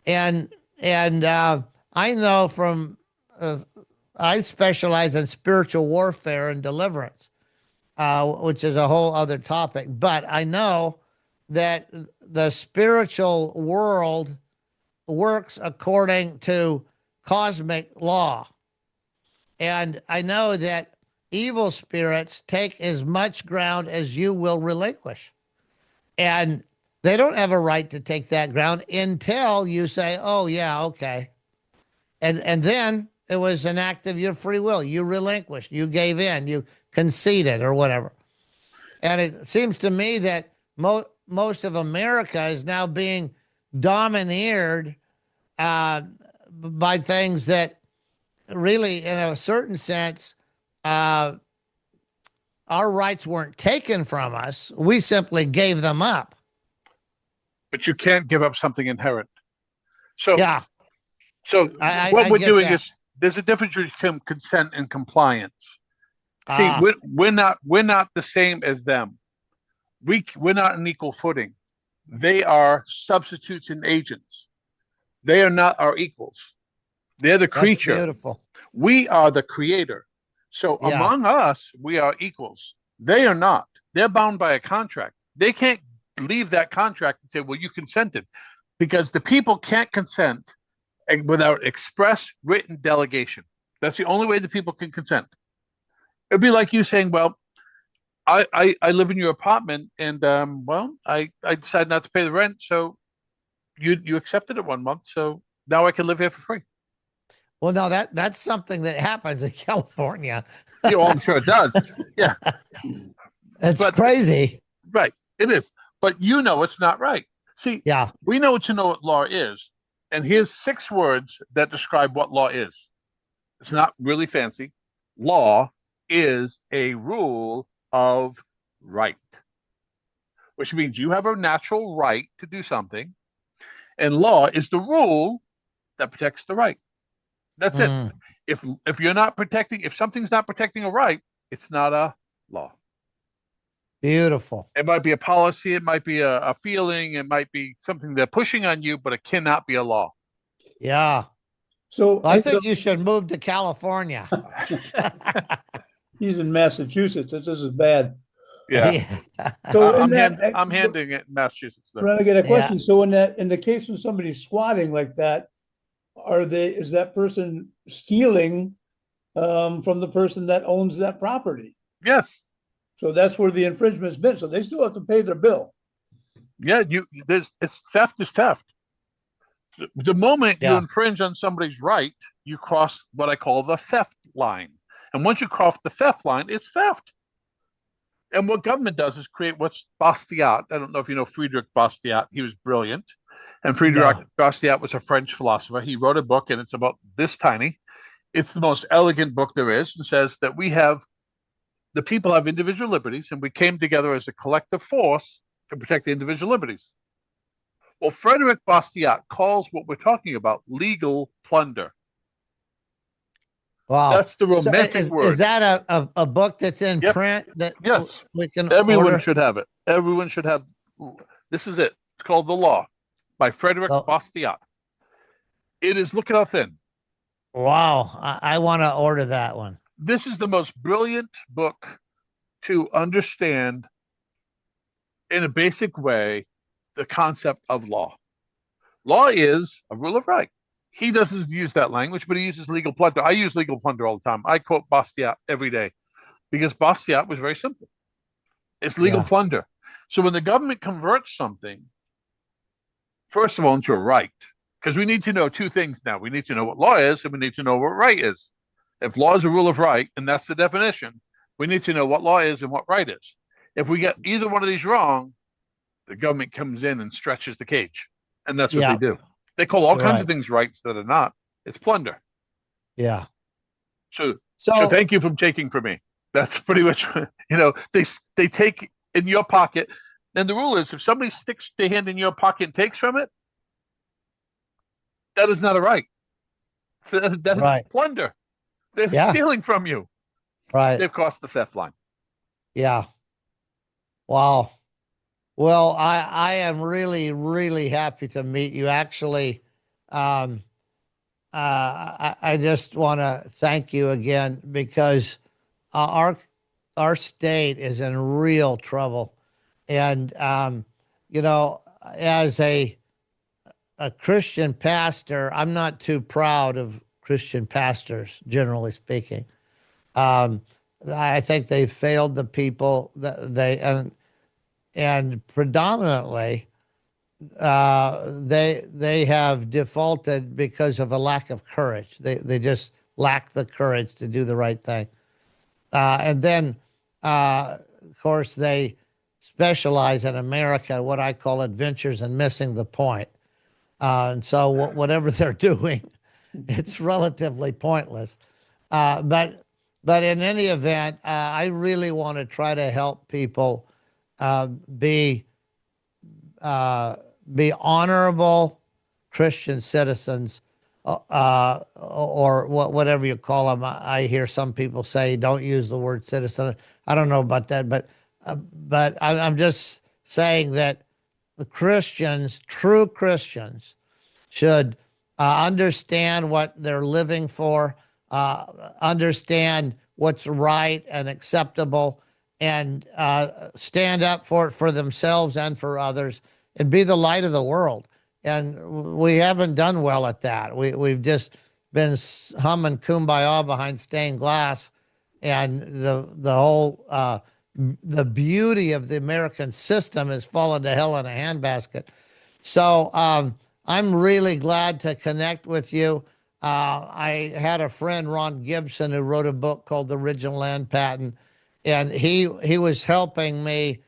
And I know from I specialize in spiritual warfare and deliverance, which is a whole other topic. But I know that the spiritual world works according to cosmic law. And I know that evil spirits take as much ground as you will relinquish. And they don't have a right to take that ground until you say, oh, yeah, okay. And then it was an act of your free will. You relinquished, you gave in, you conceded or whatever. And it seems to me that most of America is now being domineered by things that really, in a certain sense, our rights weren't taken from us. We simply gave them up. But you can't give up something inherent. So yeah. So what we're doing is there's a difference between consent and compliance. See, we're not the same as them. We're not on equal footing. They are substitutes and agents. They are not our equals. They're the creature. That's beautiful. We are the creator. So among us, we are equals. They are not. They're bound by a contract. They can't leave that contract and say, well, you consented, because the people can't consent without express written delegation. That's the only way the people can consent. It'd be like you saying, well, I live in your apartment, and I decided not to pay the rent, so you accepted it 1 month, so now I can live here for free. Well, no, that's something that happens in California. Yeah, well, I'm sure it does. Yeah. It's crazy. Right. It is. But it's not right. See, we know what law is. And here's 6 words that describe what law is. It's not really fancy. Law is a rule of right, which means you have a natural right to do something. And law is the rule that protects the right. That's it. If you're not protecting, if something's not protecting a right, it's not a law. Beautiful. It might be a policy, it might be a feeling, it might be something they're pushing on you, but it cannot be a law. Yeah. So I think you should move to California. He's in Massachusetts. This is bad. Yeah. So I'm handing it in Massachusetts. Though. I get a question. So in the case when somebody's squatting like that, is that person stealing from the person that owns that property? Yes. So that's where the infringement's been. So they still have to pay their bill. Yeah, theft is theft. The moment you infringe on somebody's right, you cross what I call the theft line. And once you cross the theft line, it's theft. And what government does is create what's Bastiat. I don't know if you know Friedrich Bastiat. He was brilliant. And Friedrich Bastiat was a French philosopher. He wrote a book, and it's about this tiny. It's the most elegant book there is, and says that the people have individual liberties, and we came together as a collective force to protect the individual liberties. Well, Frederick Bastiat calls what we're talking about legal plunder. Wow. That's the So romantic is word. that a book that's in Yep. print that Yes. we can Everyone order? should have it. Everyone should have. This is it. It's called The Law by Frederick Oh, Bastiat. It is, look at how thin. wow. I want to order that one. This is the most brilliant book to understand in a basic way the concept of law. Law is a rule of right. He doesn't use that language, but he uses legal plunder. I use legal plunder all the time. I quote Bastiat every day because Bastiat was very simple. It's legal Yeah. plunder. So when the government converts something, first of all, into a right, because we need to know two things now. We need to know what law is, and we need to know what right is. If law is a rule of right, and that's the definition, we need to know what law is and what right is. If we get either one of these wrong, the government comes in and stretches the cage. And that's what they do. They call all kinds of things rights that are not. It's plunder. Yeah. So thank you for taking from me. That's pretty much, they take in your pocket. And the rule is if somebody sticks their hand in your pocket and takes from it, that is not a right. That is plunder. They're stealing from you. Right. They've crossed the theft line. Yeah. Wow. Well, I am really, really happy to meet you. Actually, I just want to thank you again because our state is in real trouble. And, as a Christian pastor, I'm not too proud of Christian pastors, generally speaking. I think they failed the people and predominantly they have defaulted because of a lack of courage. They just lack the courage to do the right thing. And then, of course, they specialize in America, what I call adventures and missing the point. And so whatever they're doing, it's relatively pointless. But in any event, I really want to try to help people be honorable Christian citizens, or whatever you call them. I hear some people say, "Don't use the word citizen." I don't know about that, but I'm just saying that the Christians, true Christians, should understand what they're living for, understand what's right and acceptable, and stand up for it for themselves and for others, and be the light of the world. And we haven't done well at that. We've just been humming kumbaya behind stained glass, and the whole the beauty of the American system has fallen to hell in a handbasket. So I'm really glad to connect with you. I had a friend, Ron Gibson, who wrote a book called The Original Land Patent, and he was helping me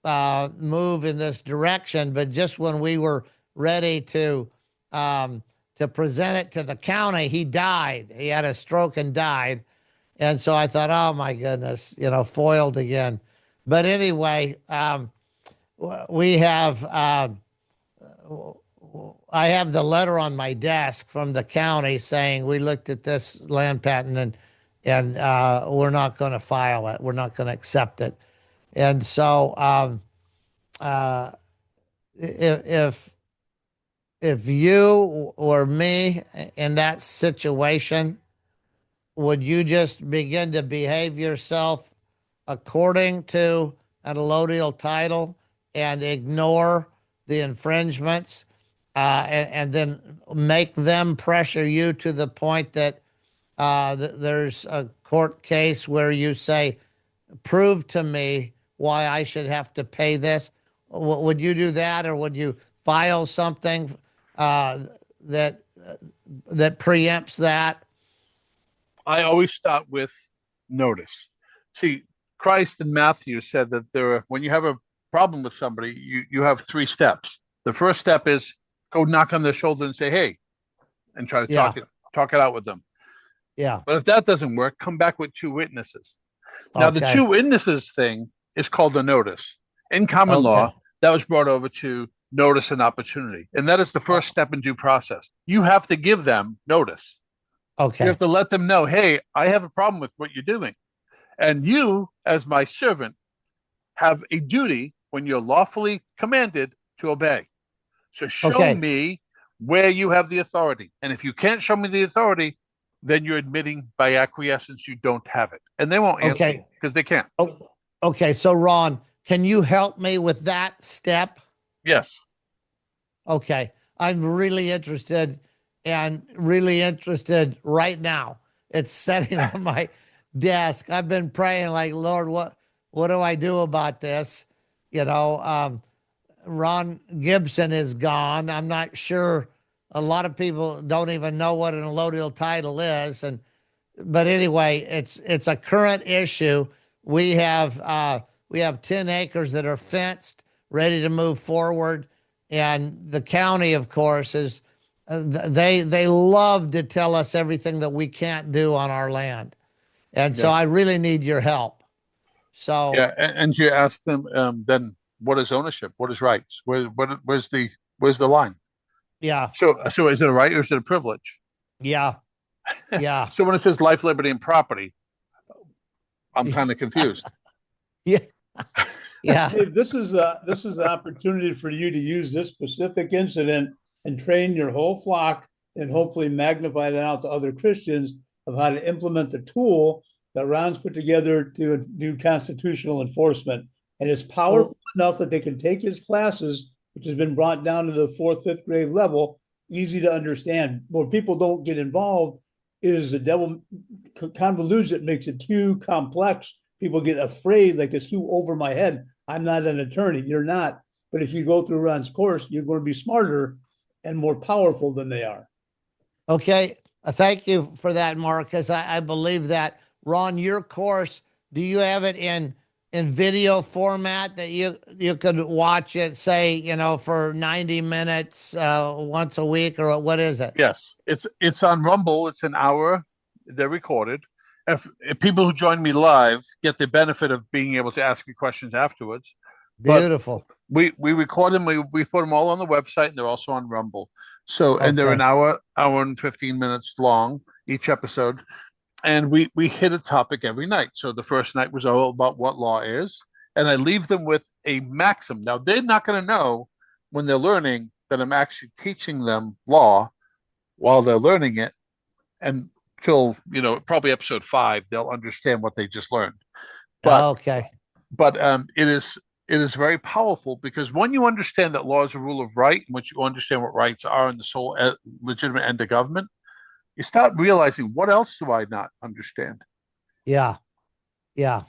move in this direction. But just when we were ready to present it to the county, he died. He had a stroke and died. And so I thought, oh my goodness, foiled again. But anyway, we have, I have the letter on my desk from the county saying we looked at this land patent and we're not going to file it. We're not going to accept it. And so if you or me in that situation, would you just begin to behave yourself according to an allodial title and ignore the infringements, and then make them pressure you to the point that there's a court case where you say, prove to me why I should have to pay this? Would you do that, or would you file something that preempts that? I always start with notice. See, Christ in Matthew said that when you have a problem with somebody, you have 3 steps. The first step is go knock on their shoulder and say, hey, and try to talk it out with them. Yeah. But if that doesn't work, come back with 2 witnesses. Now, the 2 witnesses thing is called a notice. In common law, that was brought over to notice and opportunity. And that is the first step in due process. You have to give them notice. You Okay. have to let them know, hey, I have a problem with what you're doing. And you, as my servant, have a duty when you're lawfully commanded to obey. So show Okay. me where you have the authority. And if you can't show me the authority, then you're admitting by acquiescence you don't have it. And they won't answer Okay. because they can't. Oh, okay. So Ron, can you help me with that step? Yes. Okay. I'm really interested right now. It's sitting on my desk. I've been praying like, Lord, what do I do about this? You know, Ron Gibson is gone. I'm not sure. A lot of people don't even know what an allodial title is. But anyway, it's a current issue. We have 10 acres that are fenced, ready to move forward. And the county, of course, is they love to tell us everything that we can't do on our land. And so Yeah. I really need your help. So Yeah. And you ask them, then what is ownership? What is rights? Where's the line? yeah, So is it a right or is it a privilege? yeah, yeah, So when it says life, liberty, and property, I'm kind of confused. yeah, yeah, Dave, this is the opportunity for you to use this specific incident and train your whole flock and hopefully magnify that out to other Christians of how to implement the tool that Ron's put together to do constitutional enforcement. And it's powerful enough that they can take his classes, which has been brought down to the 4th, 5th grade level, easy to understand. Where people don't get involved is the devil convolutes it, makes it too complex. People get afraid, like it's too over my head. I'm not an attorney. You're not. But if you go through Ron's course, you're going to be smarter and more powerful than they are. Okay. Thank you for that, Mark, because I believe that. Ron, your course, do you have it in video format that you could watch it, say, you know, for 90 minutes once a week, or what is it? Yes, it's on Rumble. It's an hour. They're recorded. If people who join me live get the benefit of being able to ask me questions afterwards, but Beautiful. we record them. We put them all on the website, and they're also on Rumble. So, and they're an Okay. hour and 15 minutes long each episode, and we hit a topic every night. So the first night was all about what law is, and I leave them with a maxim. Now they're not going to know when they're learning that I'm actually teaching them law while they're learning it, and till probably episode 5 they'll understand what they just learned. But Okay. it is very powerful because when you understand that law is a rule of right, and once you understand what rights are in the sole legitimate end of government, you start realizing, what else do I not understand? Yeah. Yeah.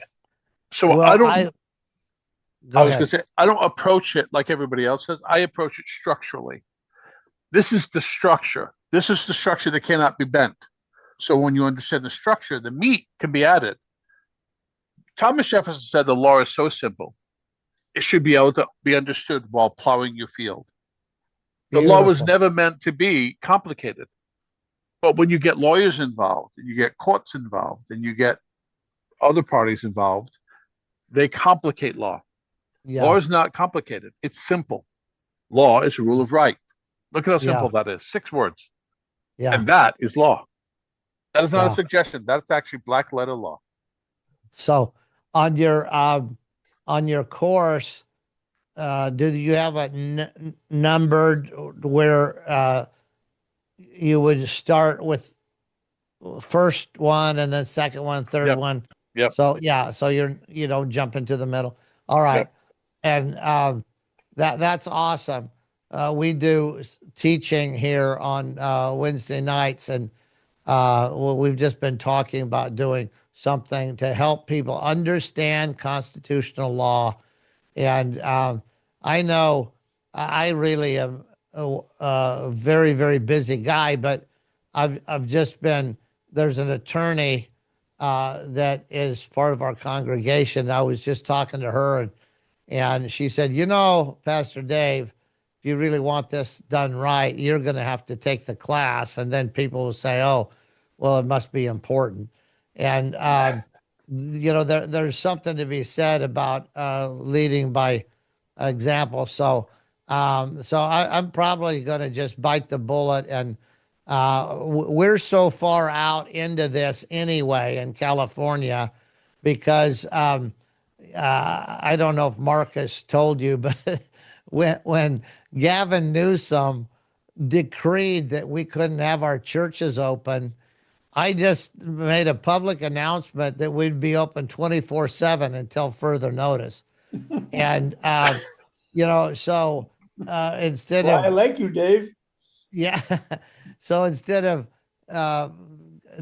So Well, go I was going ahead. to say, I don't approach it like everybody else does. I approach it structurally. This is the structure. This is the structure that cannot be bent. So when you understand the structure, the meat can be added. Thomas Jefferson said the law is so simple, it should be able to be understood while plowing your field. The law was Beautiful. never meant to be complicated. But when you get lawyers involved, and you get courts involved, and you get other parties involved, they complicate law. Law Yeah. is not complicated. It's simple. Law is a rule of right. Look at how Yeah. simple that is. 6 words. Yeah. And that is law. That is not a Yeah. suggestion. That's actually black letter law. So on your course, do you have a numbered where you would start with first one and then second one, third Yep. one? Yep. So yeah, so you don't jump into the middle. All right. Yep. And that's awesome. We do teaching here on Wednesday nights, and well, we've just been talking about doing something to help people understand constitutional law. And I know I really am a very, very busy guy, but I've just been, there's an attorney that is part of our congregation. I was just talking to her, and she said, you know, Pastor Dave, if you really want this done right, you're going to have to take the class. And then people will say, oh, well, it must be important. And, you know, there's something to be said about leading by example. So So I'm probably going to just bite the bullet, and we're so far out into this anyway in California because I don't know if Marcus told you, but when Gavin Newsom decreed that we couldn't have our churches open, I just made a public announcement that we'd be open 24/7 until further notice. And, so instead Well, I of, like you, Dave. yeah, so instead of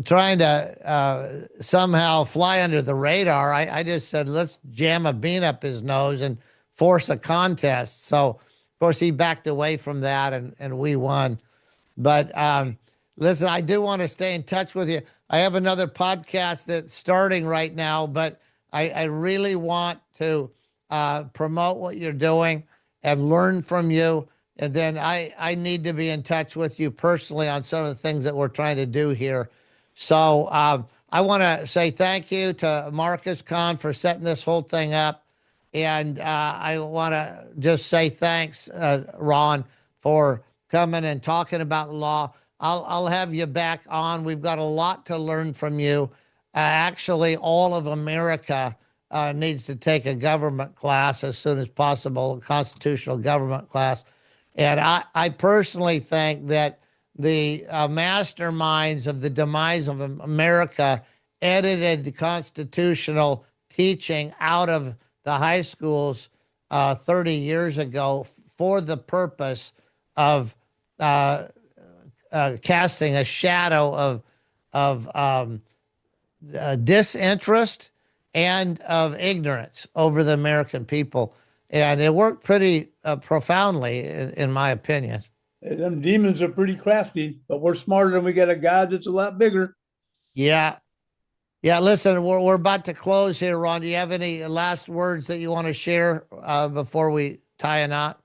trying to somehow fly under the radar, I just said, let's jam a bean up his nose and force a contest. So, of course, he backed away from that and we won. But listen, I do want to stay in touch with you. I have another podcast that's starting right now, but I really want to promote what you're doing and learn from you. And then I need to be in touch with you personally on some of the things that we're trying to do here. So I want to say thank you to Marcus Kahn for setting this whole thing up. And I want to just say thanks, Ron, for coming and talking about law. I'll have you back on. We've got a lot to learn from you. Actually, all of America needs to take a government class as soon as possible, a constitutional government class. And I personally think that the masterminds of the demise of America edited the constitutional teaching out of the high schools 30 years ago for the purpose of casting a shadow of disinterest and of ignorance over the American people. And it worked pretty profoundly, in my opinion. And them demons are pretty crafty, but we're smarter and we got a God that's a lot bigger. Yeah. Yeah, listen, we're about to close here, Ron. Do you have any last words that you want to share before we tie a knot?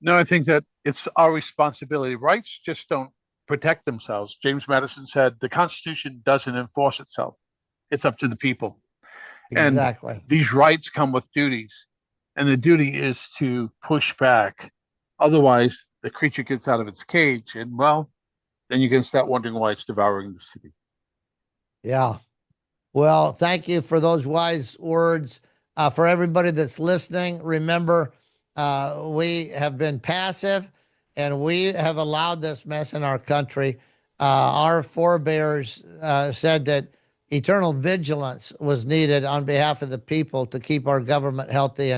No, I think that it's our responsibility. Rights just don't protect themselves. James Madison said the Constitution doesn't enforce itself. It's up to the people. Exactly. And these rights come with duties. And the duty is to push back. Otherwise, the creature gets out of its cage. And, well, then you can start wondering why it's devouring the city. Yeah. Well, thank you for those wise words. For everybody that's listening, remember, we have been passive and we have allowed this mess in our country. Our forebears said that eternal vigilance was needed on behalf of the people to keep our government healthy,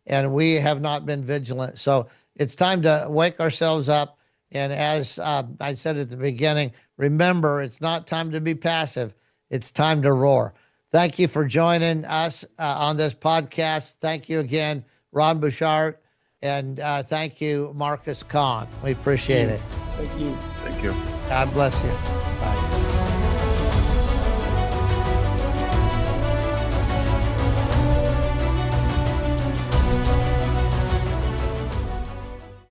and we have not been vigilant. So it's time to wake ourselves up. And as I said at the beginning, remember, it's not time to be passive. It's time to roar. Thank you for joining us on this podcast. Thank you again, Ron Bouchard, and thank you, Marcus Kahn. We appreciate it. Thank you. Thank you. God bless you.